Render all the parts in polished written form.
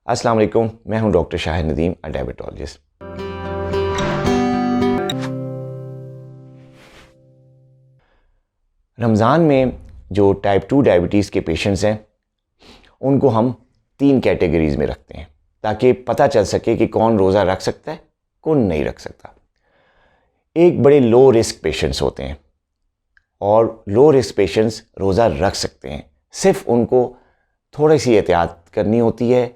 السلام علیکم، میں ہوں ڈاکٹر شاہد ندیم، ڈائبٹالوجسٹ۔ رمضان میں جو ٹائپ 2 ڈائبٹیز کے پیشنٹس ہیں ان کو ہم 3 کیٹیگریز میں رکھتے ہیں تاکہ پتہ چل سکے کہ کون روزہ رکھ سکتا ہے، کون نہیں رکھ سکتا۔ ایک بڑے لو رسک پیشنٹس ہوتے ہیں اور لو رسک پیشنٹس روزہ رکھ سکتے ہیں، صرف ان کو تھوڑی سی احتیاط کرنی ہوتی ہے،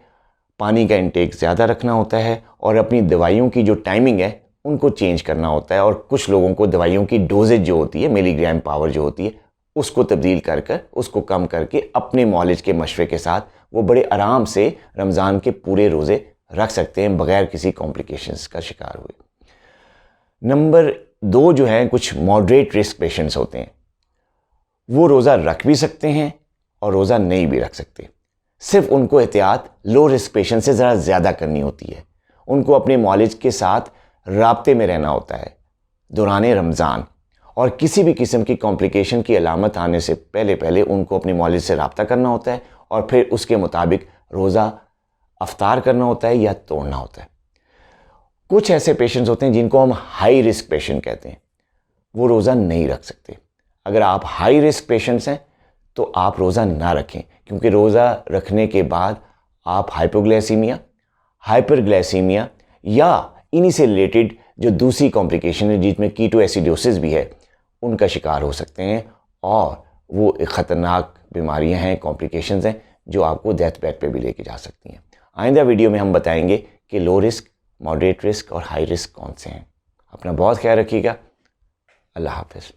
پانی کا انٹیک زیادہ رکھنا ہوتا ہے اور اپنی دوائیوں کی جو ٹائمنگ ہے ان کو چینج کرنا ہوتا ہے، اور کچھ لوگوں کو دوائیوں کی ڈوزج جو ہوتی ہے، ملی گرام پاور جو ہوتی ہے، اس کو تبدیل کر اس کو کم کر کے اپنے معالج کے مشورے کے ساتھ وہ بڑے آرام سے رمضان کے پورے روزے رکھ سکتے ہیں بغیر کسی کمپلیکیشنز کا شکار ہوئے۔ نمبر 2 جو ہیں کچھ ماڈریٹ رسک پیشنٹس ہوتے ہیں، وہ روزہ رکھ بھی سکتے ہیں اور روزہ نہیں بھی رکھ سکتے، صرف ان کو احتیاط لو رسک پیشنٹ سے ذرا زیادہ کرنی ہوتی ہے۔ ان کو اپنے معالج کے ساتھ رابطے میں رہنا ہوتا ہے دوران رمضان، اور کسی بھی قسم کی کمپلیکیشن کی علامت آنے سے پہلے ان کو اپنے معالج سے رابطہ کرنا ہوتا ہے اور پھر اس کے مطابق روزہ افطار کرنا ہوتا ہے یا توڑنا ہوتا ہے۔ کچھ ایسے پیشنٹس ہوتے ہیں جن کو ہم ہائی رسک پیشنٹ کہتے ہیں، وہ روزہ نہیں رکھ سکتے۔ اگر آپ ہائی رسک پیشنٹس ہیں تو آپ روزہ نہ رکھیں، کیونکہ روزہ رکھنے کے بعد آپ ہائپوگلائسیمیا، ہائپر گلائسیمیا یا انہی سے ریلیٹڈ جو دوسری کمپلیکیشن ہے جس میں کیٹو ایسیڈوسس بھی ہے ان کا شکار ہو سکتے ہیں، اور وہ ایک خطرناک بیماریاں ہیں، کمپلیکیشنز ہیں جو آپ کو ڈیتھ بیڈ پہ بھی لے کے جا سکتی ہیں۔ آئندہ ویڈیو میں ہم بتائیں گے کہ لو رسک، ماڈریٹ رسک اور ہائی رسک کون سے ہیں۔ اپنا بہت خیال رکھیے گا۔ اللہ حافظ۔